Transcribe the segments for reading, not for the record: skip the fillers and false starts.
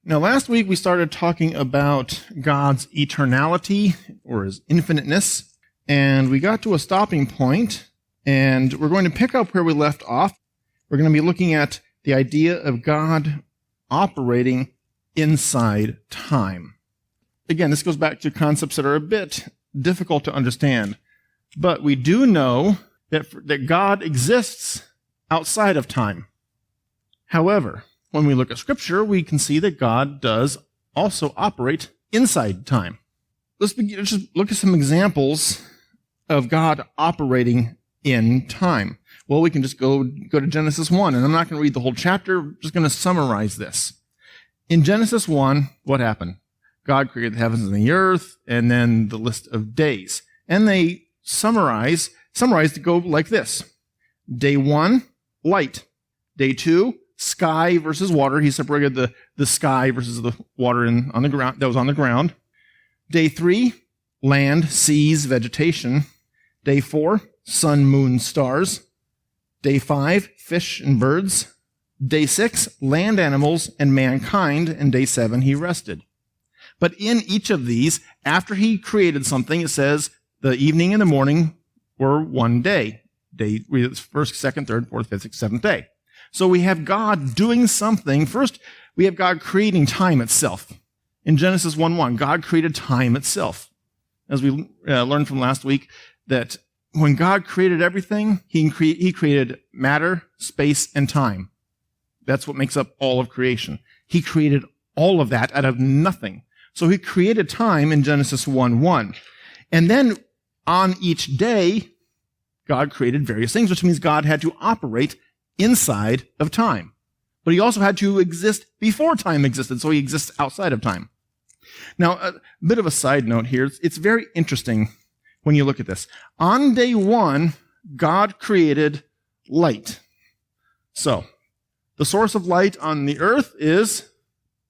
Now, last week we started talking about God's eternality, or his infiniteness, and we got to a stopping point, and we're going to pick up where we left off. We're going to be looking at the idea of God operating inside time. Again, this goes back to concepts that are a bit difficult to understand, but we do know that God exists outside of time. However, when we look at Scripture, we can see that God does also operate inside time. Let's just look at some examples of God operating in time. Well, we can just go to Genesis 1, and I'm not going to read the whole chapter. I'm just going to summarize this. In Genesis 1, what happened? God created the heavens and the earth, and then the list of days. And they summarized to go like this. Day 1, light. Day 2, sky versus water. He separated the sky versus the water on the ground that was on the ground. Day 3, land, seas, vegetation. Day 4, sun, moon, stars. Day 5, fish and birds. Day 6, land animals and mankind. And day 7, he rested. But in each of these, after he created something, it says the evening and the morning were one day. First, second, third, fourth, fifth, sixth, seventh day. So we have God doing something. First, we have God creating time itself. In Genesis 1:1, God created time itself. As we learned from last week, that when God created everything, he created matter, space, and time. That's what makes up all of creation. He created all of that out of nothing. So he created time in Genesis 1:1. And then on each day, God created various things, which means God had to operate inside of time. But he also had to exist before time existed, so he exists outside of time. Now, a bit of a side note here. It's very interesting when you look at this. On day 1, God created light. So, the source of light on the earth is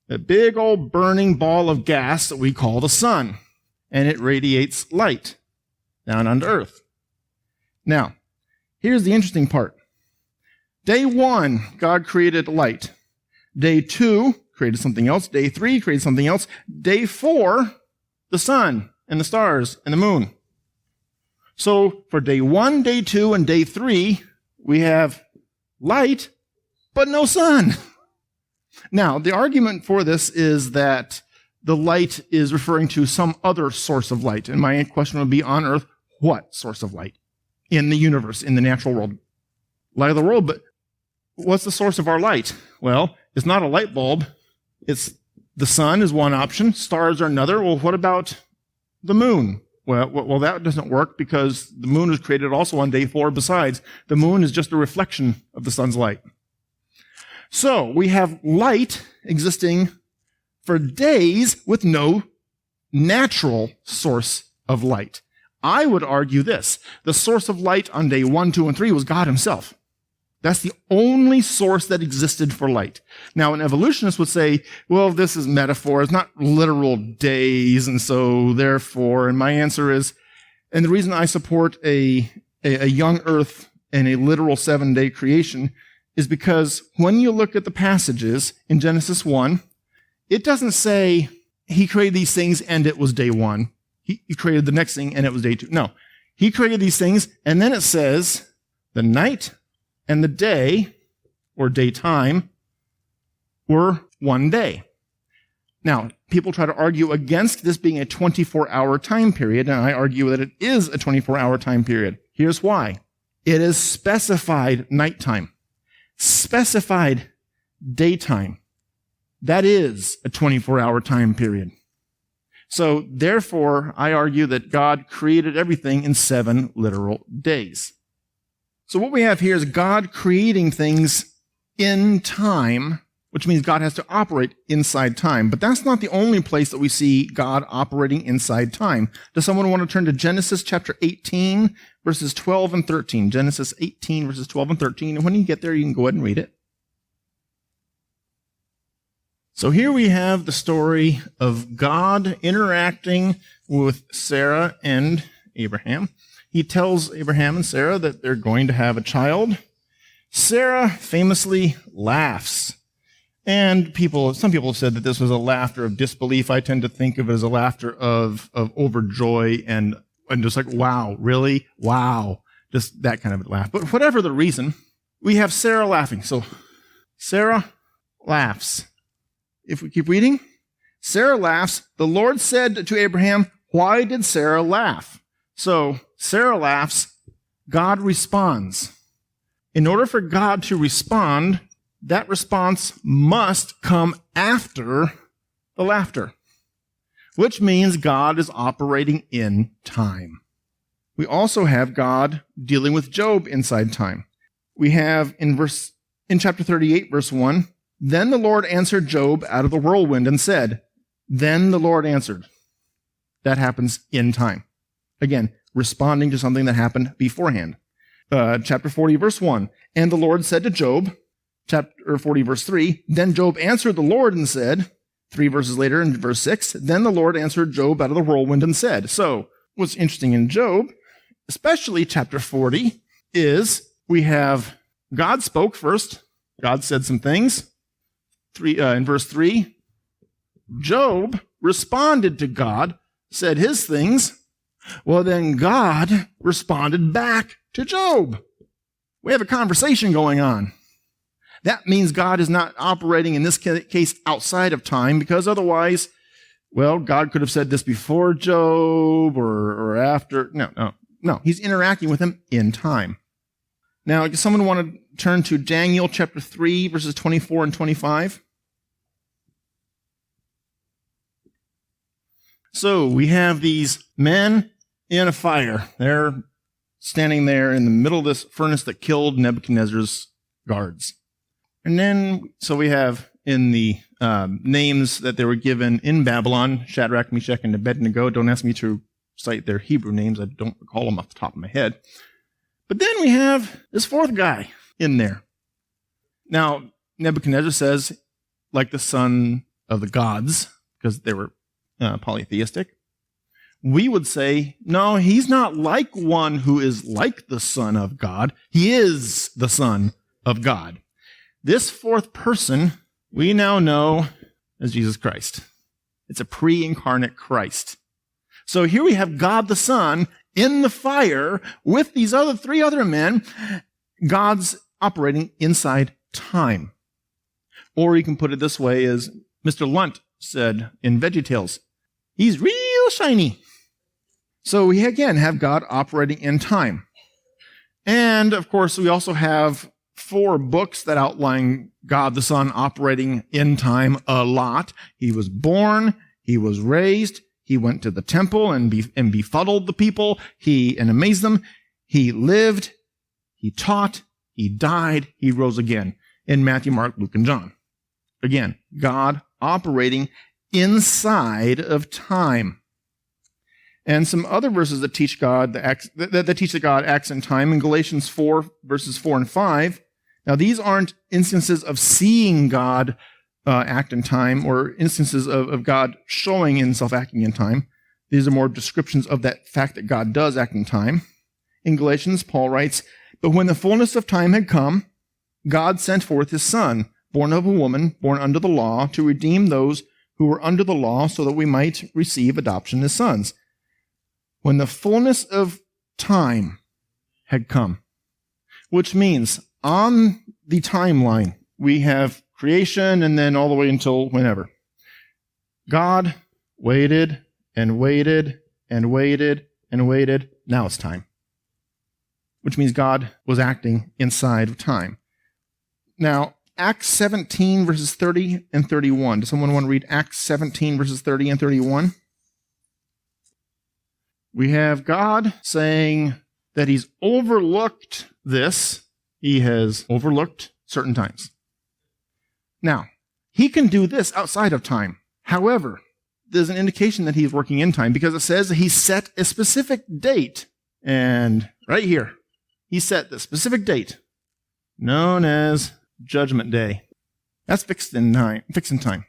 a big old burning ball of gas that we call the sun, and it radiates light down onto earth. Now, here's the interesting part. Day 1, God created light. Day 2, created something else. Day 3, created something else. Day 4, the sun and the stars and the moon. So for day 1, day 2, and day 3, we have light, but no sun. Now, the argument for this is that the light is referring to some other source of light. And my question would be, on earth, what source of light? In the universe, in the natural world. Light of the world, but what's the source of our light? Well, it's not a light bulb. It's the sun is one option. Stars are another. Well, what about the moon? Well, that doesn't work because the moon was created also on day 4. Besides, the moon is just a reflection of the sun's light. So we have light existing for days with no natural source of light. I would argue this. The source of light on day 1, 2, and 3 was God himself. That's the only source that existed for light. Now, an evolutionist would say, well, this is metaphor. It's not literal days, and so therefore, and my answer is, and the reason I support a young earth and a literal 7-day creation is because when you look at the passages in Genesis 1, it doesn't say he created these things and it was day 1. He created the next thing and it was day 2. No, he created these things and then it says the night and the day, or daytime, were one day. Now, people try to argue against this being a 24-hour time period, and I argue that it is a 24-hour time period. Here's why. It is specified nighttime, specified daytime. That is a 24-hour time period. So, therefore, I argue that God created everything in 7 literal days. So what we have here is God creating things in time, which means God has to operate inside time. But that's not the only place that we see God operating inside time. Does someone want to turn to Genesis chapter 18, verses 12 and 13? Genesis 18, verses 12 and 13. And when you get there, you can go ahead and read it. So here we have the story of God interacting with Sarah and Abraham. He tells Abraham and Sarah that they're going to have a child. Sarah famously laughs And some people have said that this was a laughter of disbelief. I tend to think of it as a laughter of overjoy and just like, wow, really? Wow. Just that kind of a laugh. But whatever the reason, we have Sarah laughing. So Sarah laughs. If we keep reading, Sarah laughs. The Lord said to Abraham, why did Sarah laugh? So Sarah laughs. God responds. In order for God to respond, that response must come after the laughter, which means God is operating in time. We also have God dealing with Job inside time. We have in chapter 38, verse 1, then the Lord answered Job out of the whirlwind and said, then the Lord answered. That happens in time. Again, responding to something that happened beforehand. Chapter 40, verse 1, and the Lord said to Job, chapter 40, verse 3, then Job answered the Lord and said, 3 verses later in verse 6, then the Lord answered Job out of the whirlwind and said. So what's interesting in Job, especially chapter 40, is we have God spoke first. God said some things. In verse 3, Job responded to God, said his things. Well, then God responded back to Job. We have a conversation going on. That means God is not operating in this case outside of time, because otherwise, well, God could have said this before Job or after. No. He's interacting with him in time. Now, does someone want to turn to Daniel chapter 3, verses 24 and 25? So we have these men in a fire. They're standing there in the middle of this furnace that killed Nebuchadnezzar's guards. And then, so we have in the names that they were given in Babylon, Shadrach, Meshach, and Abednego. Don't ask me to cite their Hebrew names. I don't recall them off the top of my head. But then we have this fourth guy in there. Now, Nebuchadnezzar says, like the son of the gods, because they were polytheistic. We would say, no, he's not like one who is like the Son of God. He is the Son of God. This fourth person we now know as Jesus Christ. It's a pre-incarnate Christ. So here we have God the Son in the fire with these three other men. God's operating inside time. Or you can put it this way, as Mr. Lunt said in VeggieTales, he's real shiny. So we again have God operating in time. And of course, we also have 4 books that outline God the Son operating in time a lot. He was born, he was raised, he went to the temple and befuddled the people, and amazed them. He lived, he taught, he died, he rose again in Matthew, Mark, Luke, and John. Again, God operating inside of time. And some other verses that teach that God acts in time in Galatians 4, verses 4 and 5. Now, these aren't instances of seeing God act in time or instances of God showing himself acting in time. These are more descriptions of that fact that God does act in time. In Galatians, Paul writes, "But when the fullness of time had come, God sent forth his Son, born of a woman, born under the law, to redeem those who were under the law, so that we might receive adoption as sons." When the fullness of time had come, which means on the timeline, we have creation and then all the way until whenever. God waited and waited and waited and waited. Now it's time. Which means God was acting inside of time. Now, Acts 17, verses 30 and 31. Does someone want to read Acts 17, verses 30 and 31? We have God saying that he's overlooked this. He has overlooked certain times. Now, he can do this outside of time. However, there's an indication that he's working in time because it says that he set a specific date. And right here, he set the specific date known as Judgment Day. That's fixed in time.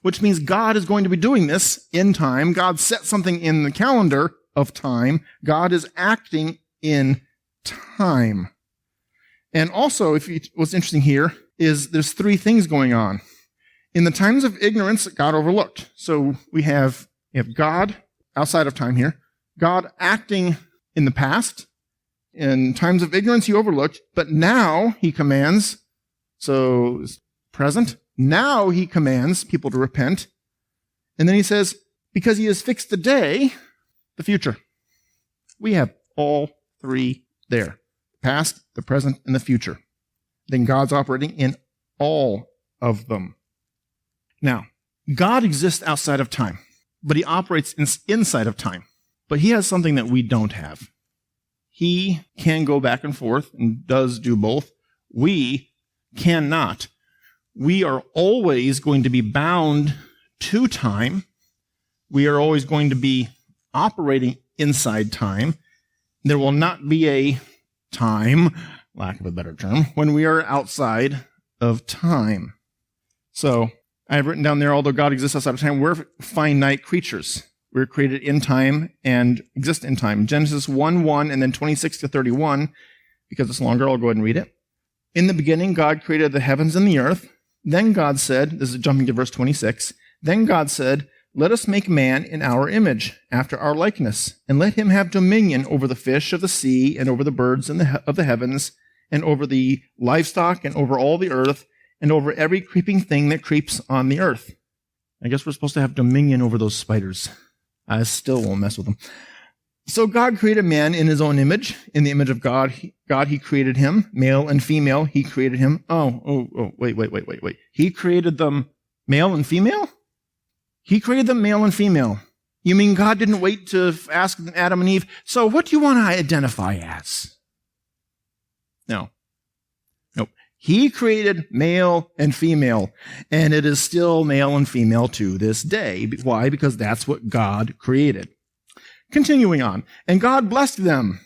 Which means God is going to be doing this in time. God set something in the calendar of time. God is acting in time. And also, what's interesting here is there's 3 things going on. In the times of ignorance, God overlooked. So we have God outside of time here, God acting in the past. In times of ignorance, he overlooked, but now he commands, so present, now he commands people to repent. And then he says, because he has fixed the day, the future. We have all three there, the past, the present, and the future. Then God's operating in all of them. Now, God exists outside of time, but he operates inside of time. But he has something that we don't have. He can go back and forth and does do both. We cannot. We are always going to be bound to time. We are always going to be operating inside time. There will not be a time, lack of a better term, when we are outside of time. So I have written down there, although God exists outside of time, we're finite creatures. We're created in time and exist in time. Genesis 1:1 and then 26 to 31, because it's longer, I'll go ahead and read it. In the beginning, God created the heavens and the earth. Then God said, this is jumping to verse 26, then God said, let us make man in our image, after our likeness, and let him have dominion over the fish of the sea and over the birds of the heavens and over the livestock and over all the earth and over every creeping thing that creeps on the earth. I guess we're supposed to have dominion over those spiders. I still won't mess with them. So God created man in his own image. In the image of God, he created him. Male and female, he created him. Wait. He created them male and female? He created them male and female. You mean God didn't wait to ask Adam and Eve, so what do you want to identify as? No. Nope. He created male and female, and it is still male and female to this day. Why? Because that's what God created. Continuing on, and God blessed them,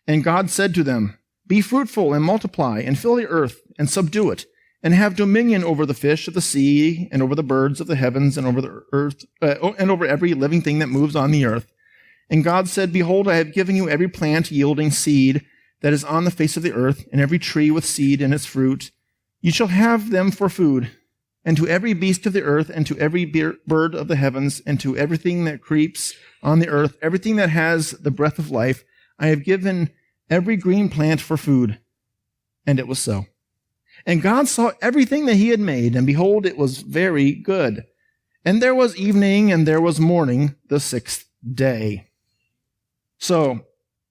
and God said to them, be fruitful and multiply, and fill the earth, and subdue it, and have dominion over the fish of the sea, and over the birds of the heavens, and over the earth, and over every living thing that moves on the earth. And God said, behold, I have given you every plant yielding seed that is on the face of the earth, and every tree with seed in its fruit. You shall have them for food. And to every beast of the earth, and to every bird of the heavens, and to everything that creeps on the earth, everything that has the breath of life, I have given every green plant for food. And it was so. And God saw everything that he had made, and behold, it was very good. And there was evening, and there was morning, the sixth day. So,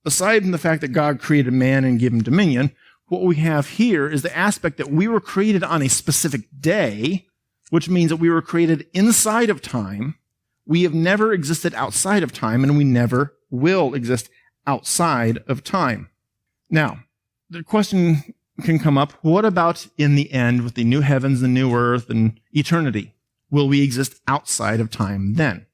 aside from the fact that God created man and gave him dominion, what we have here is the aspect that we were created on a specific day, which means that we were created inside of time. We have never existed outside of time, and we never will exist outside of time. Now, the question can come up, what about in the end with the new heavens, the new earth, and eternity? Will we exist outside of time then?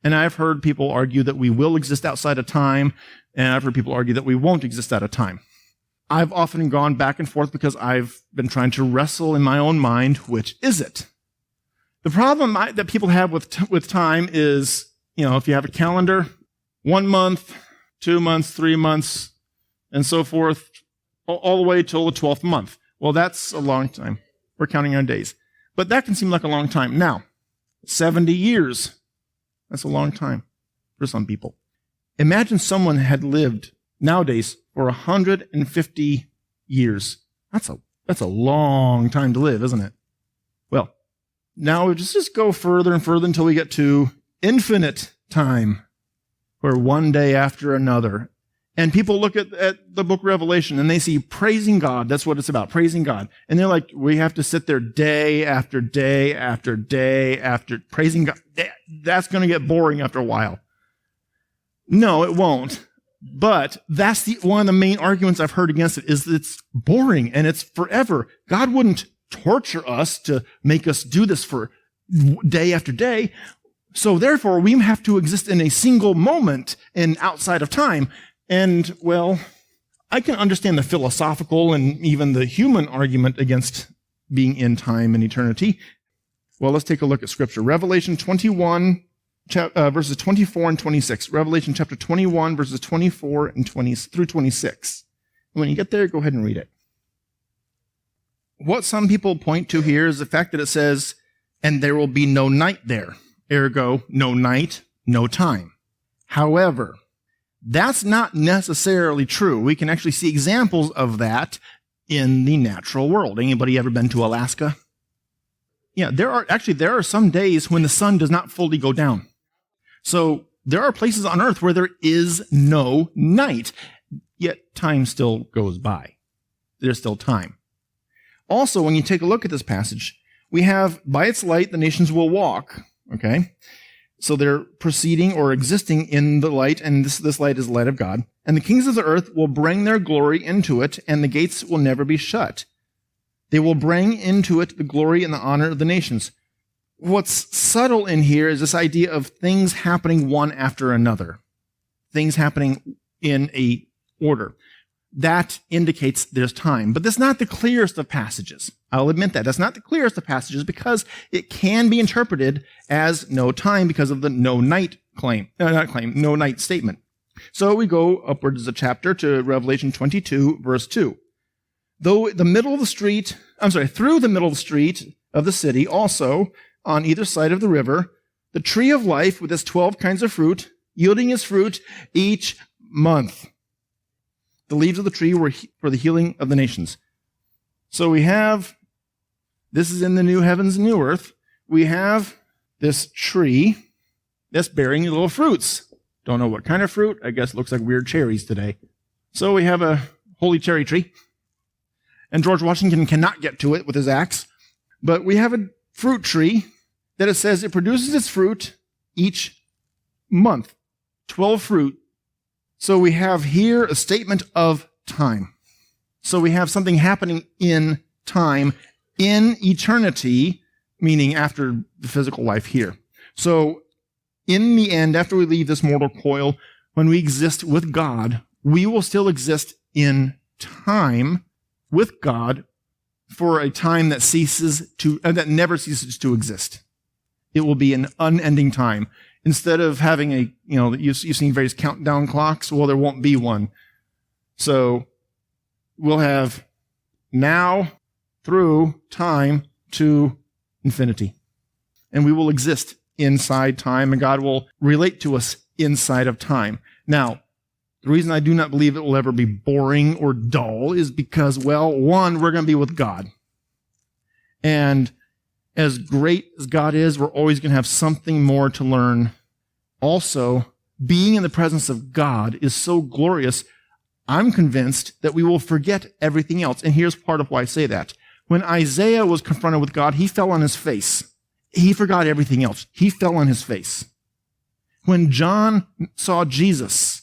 And I've heard people argue that we will exist outside of time, and I've heard people argue that we won't exist out of time. I've often gone back and forth because I've been trying to wrestle in my own mind, which is it? The problem that people have with time is, if you have a calendar, 1 month, 2 months, 3 months, and so forth, all the way till the 12th month. Well, that's a long time. We're counting on days. But that can seem like a long time. Now, 70 years, that's a long time for some people. Imagine someone had lived nowadays for 150 years. That's a long time to live, isn't it? Well, now we just go further and further until we get to infinite time, where one day after another. And people look at the book of Revelation and they see praising God. That's what it's about, praising God. And they're like, we have to sit there day after day after day after praising God. That's going to get boring after a while. No, it won't. But that's one of the main arguments I've heard against it, is that it's boring and it's forever. God wouldn't torture us to make us do this for day after day. So therefore, we have to exist in a single moment and outside of time. And, well, I can understand the philosophical and even the human argument against being in time and eternity. Well, let's take a look at Scripture. Revelation 21, verses 24 and 26. Revelation chapter 21, verses 24 and 20 through 26. When you get there, go ahead and read it. What some people point to here is the fact that it says, and there will be no night there. Ergo, no night, no time. However, that's not necessarily true. We can actually see examples of that in the natural world. Anybody ever been to Alaska? Yeah, there are some days when the sun does not fully go down. So there are places on earth where there is no night, yet time still goes by. There's still time. Also, when you take a look at this passage, we have, by its light, the nations will walk. Okay? So they're proceeding or existing in the light, and this light is the light of God. And the kings of the earth will bring their glory into it, and the gates will never be shut. They will bring into it the glory and the honor of the nations. What's subtle in here is this idea of things happening one after another. Things happening in a order. That indicates there's time. But that's not the clearest of passages. I'll admit that. That's not the clearest of passages because it can be interpreted as no time because of the no night no night statement. So we go upwards of the chapter to Revelation 22, verse 2. Through the middle of the street of the city, also on either side of the river, the tree of life with its 12 kinds of fruit, yielding its fruit each month. The leaves of the tree were for the healing of the nations. So this is in the new heavens and new earth. We have this tree that's bearing little fruits. Don't know what kind of fruit. I guess it looks like weird cherries today. So we have a holy cherry tree. And George Washington cannot get to it with his axe. But we have a fruit tree that it says it produces its fruit each month. 12 fruit. So we have here a statement of time. So we have something happening in time, in eternity, meaning after the physical life here. So in the end, after we leave this mortal coil, when we exist with God, we will still exist in time with God for a time that that never ceases to exist. It will be an unending time. Instead of having you've seen various countdown clocks, well, there won't be one. So we'll have now through time to infinity. And we will exist inside time, and God will relate to us inside of time. Now, the reason I do not believe it will ever be boring or dull is because, well, one, we're going to be with God. And as great as God is, we're always going to have something more to learn. Also, being in the presence of God is so glorious, I'm convinced that we will forget everything else. And here's part of why I say that. When Isaiah was confronted with God, he fell on his face. He forgot everything else. He fell on his face. When John saw Jesus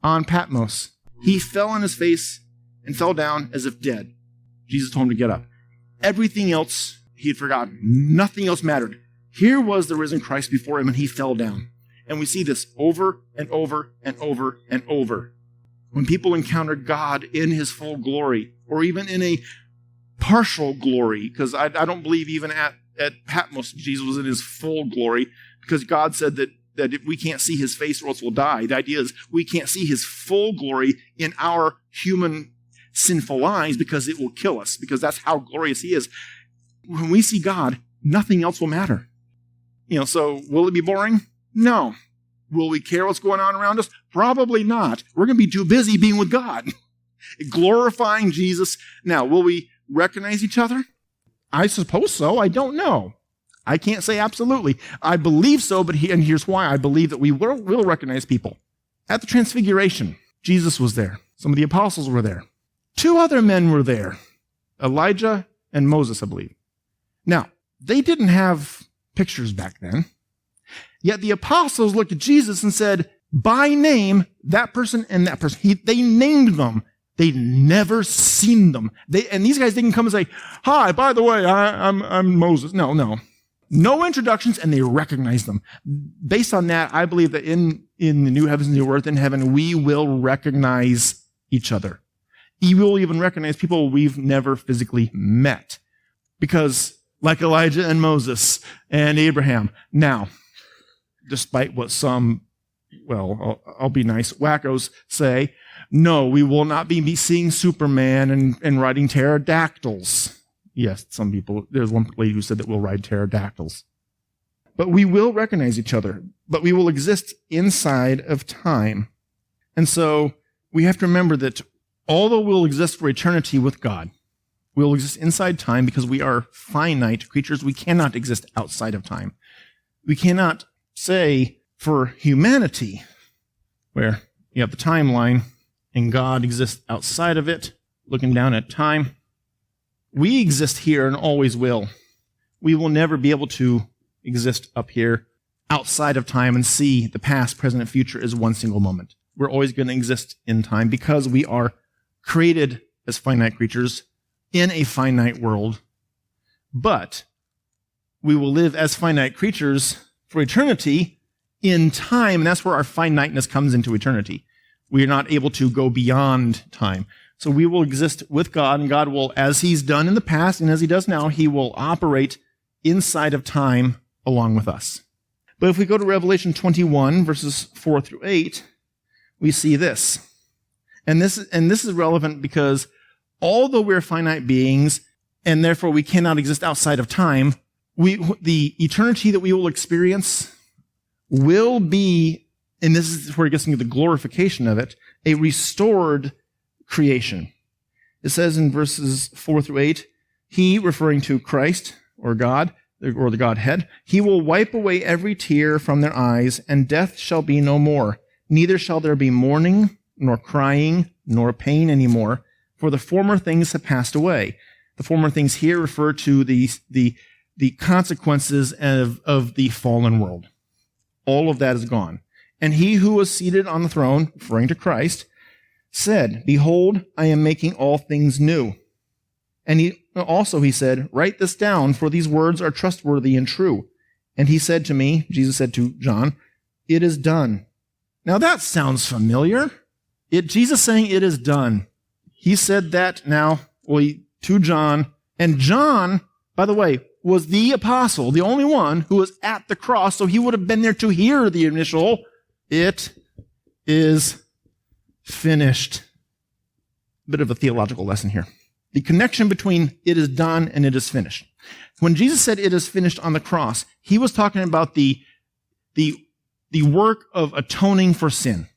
on Patmos, he fell on his face and fell down as if dead. Jesus told him to get up. Everything else he had forgotten. Nothing else mattered. Here was the risen Christ before him, and he fell down. And we see this over and over and over and over. When people encounter God in his full glory, or even in a partial glory, because I don't believe even at Patmos Jesus was in his full glory, because God said that if we can't see his face or else we'll die. The idea is we can't see his full glory in our human sinful eyes because it will kill us, because that's how glorious he is. When we see God, nothing else will matter. So will it be boring? No. Will we care what's going on around us? Probably not. We're going to be too busy being with God, glorifying Jesus. Now, will we recognize each other? I suppose so. I don't know. I can't say absolutely. I believe so, and here's why. I believe that we will recognize people. At the Transfiguration, Jesus was there. Some of the apostles were there. 2 other men were there, Elijah and Moses, I believe. Now, they didn't have pictures back then. Yet the apostles looked at Jesus and said, by name, that person and that person. They named them. They'd never seen them. And these guys didn't come and say, hi, by the way, I'm Moses. No. No introductions, and they recognized them. Based on that, I believe that in the new heavens and new earth in heaven, we will recognize each other. We will even recognize people we've never physically met. Because like Elijah and Moses and Abraham. Now, despite what some, I'll be nice, wackos say, no, we will not be seeing Superman and riding pterodactyls. Yes, some people, there's one lady who said that we'll ride pterodactyls. But we will recognize each other, but we will exist inside of time. And so we have to remember that although we'll exist for eternity with God, we'll exist inside time because we are finite creatures. We cannot exist outside of time. We cannot say for humanity, where you have the timeline and God exists outside of it, looking down at time. We exist here and always will. We will never be able to exist up here outside of time and see the past, present, and future as one single moment. We're always going to exist in time because we are created as finite creatures in a finite world. But we will live as finite creatures for eternity in time, and that's where our finiteness comes into eternity. We are not able to go beyond time. So we will exist with God, and God will, as he's done in the past and as he does now, he will operate inside of time along with us. But if we go to Revelation 21, verses 4 through 8, we see this. And this is relevant because although we're finite beings, and therefore we cannot exist outside of time, the eternity that we will experience will be, and this is where it gets into the glorification of it, a restored creation. It says in verses 4 through 8, he, referring to Christ or God, or the Godhead, he will wipe away every tear from their eyes, and death shall be no more. Neither shall there be mourning, nor crying, nor pain anymore, for the former things have passed away. The former things here refer to the consequences of the fallen world. All of that is gone. And he who was seated on the throne, referring to Christ, said, behold, I am making all things new. And he said, write this down, for these words are trustworthy and true. And he said to me, Jesus said to John, it is done. Now that sounds familiar. Jesus saying it is done. He said that now to John. And John, by the way, was the apostle, the only one who was at the cross, so he would have been there to hear the initial, it is finished. Bit of a theological lesson here. The connection between it is done and it is finished. When Jesus said it is finished on the cross, he was talking about the work of atoning for sin.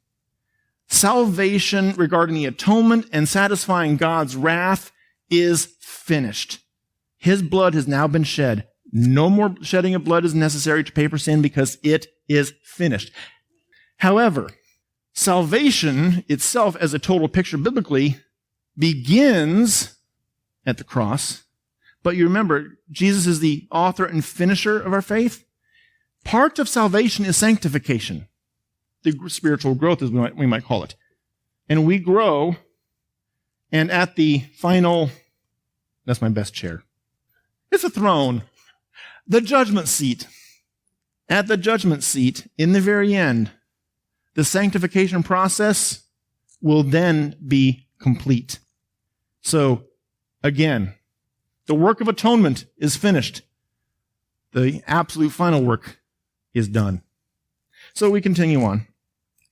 Salvation regarding the atonement and satisfying God's wrath is finished. His blood has now been shed. No more shedding of blood is necessary to pay for sin because it is finished. However, salvation itself as a total picture biblically begins at the cross. But you remember, Jesus is the author and finisher of our faith. Part of salvation is sanctification, the spiritual growth, as we might call it. And we grow, and at the final, that's my best chair. It's a throne. The judgment seat. At the judgment seat, in the very end, the sanctification process will then be complete. So, again, the work of atonement is finished. The absolute final work is done. So we continue on.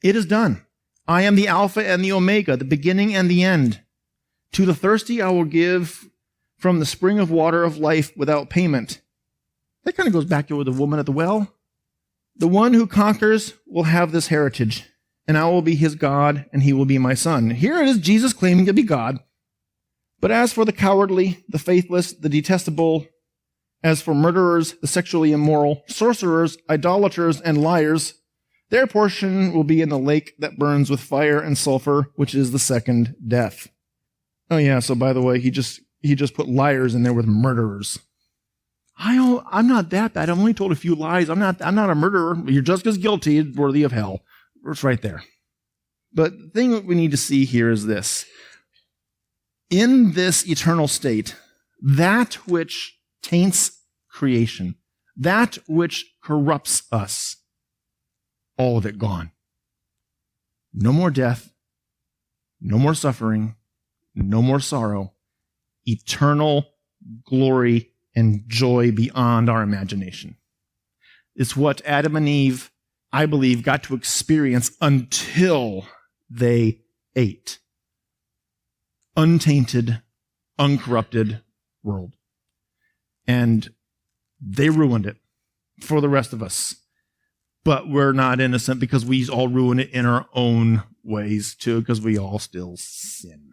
It is done. I am the Alpha and the Omega, the beginning and the end. To the thirsty I will give from the spring of water of life without payment. That kind of goes back to the woman at the well. The one who conquers will have this heritage, and I will be his God, and he will be my son. Here it is, Jesus claiming to be God. But as for the cowardly, the faithless, the detestable, as for murderers, the sexually immoral, sorcerers, idolaters, and liars, their portion will be in the lake that burns with fire and sulfur, which is the second death. Oh yeah, so by the way, he just put liars in there with murderers. I'm not that bad. I've only told a few lies. I'm not a murderer. You're just as guilty, worthy of hell. It's right there. But the thing that we need to see here is this. In this eternal state, that which taints creation, that which corrupts us, all of it gone. No more death, no more suffering, no more sorrow, eternal glory and joy beyond our imagination. It's what Adam and Eve, I believe, got to experience until they ate. Untainted, uncorrupted world. and they ruined it for the rest of us. But we're not innocent because we all ruin it in our own ways too, because we all still sin.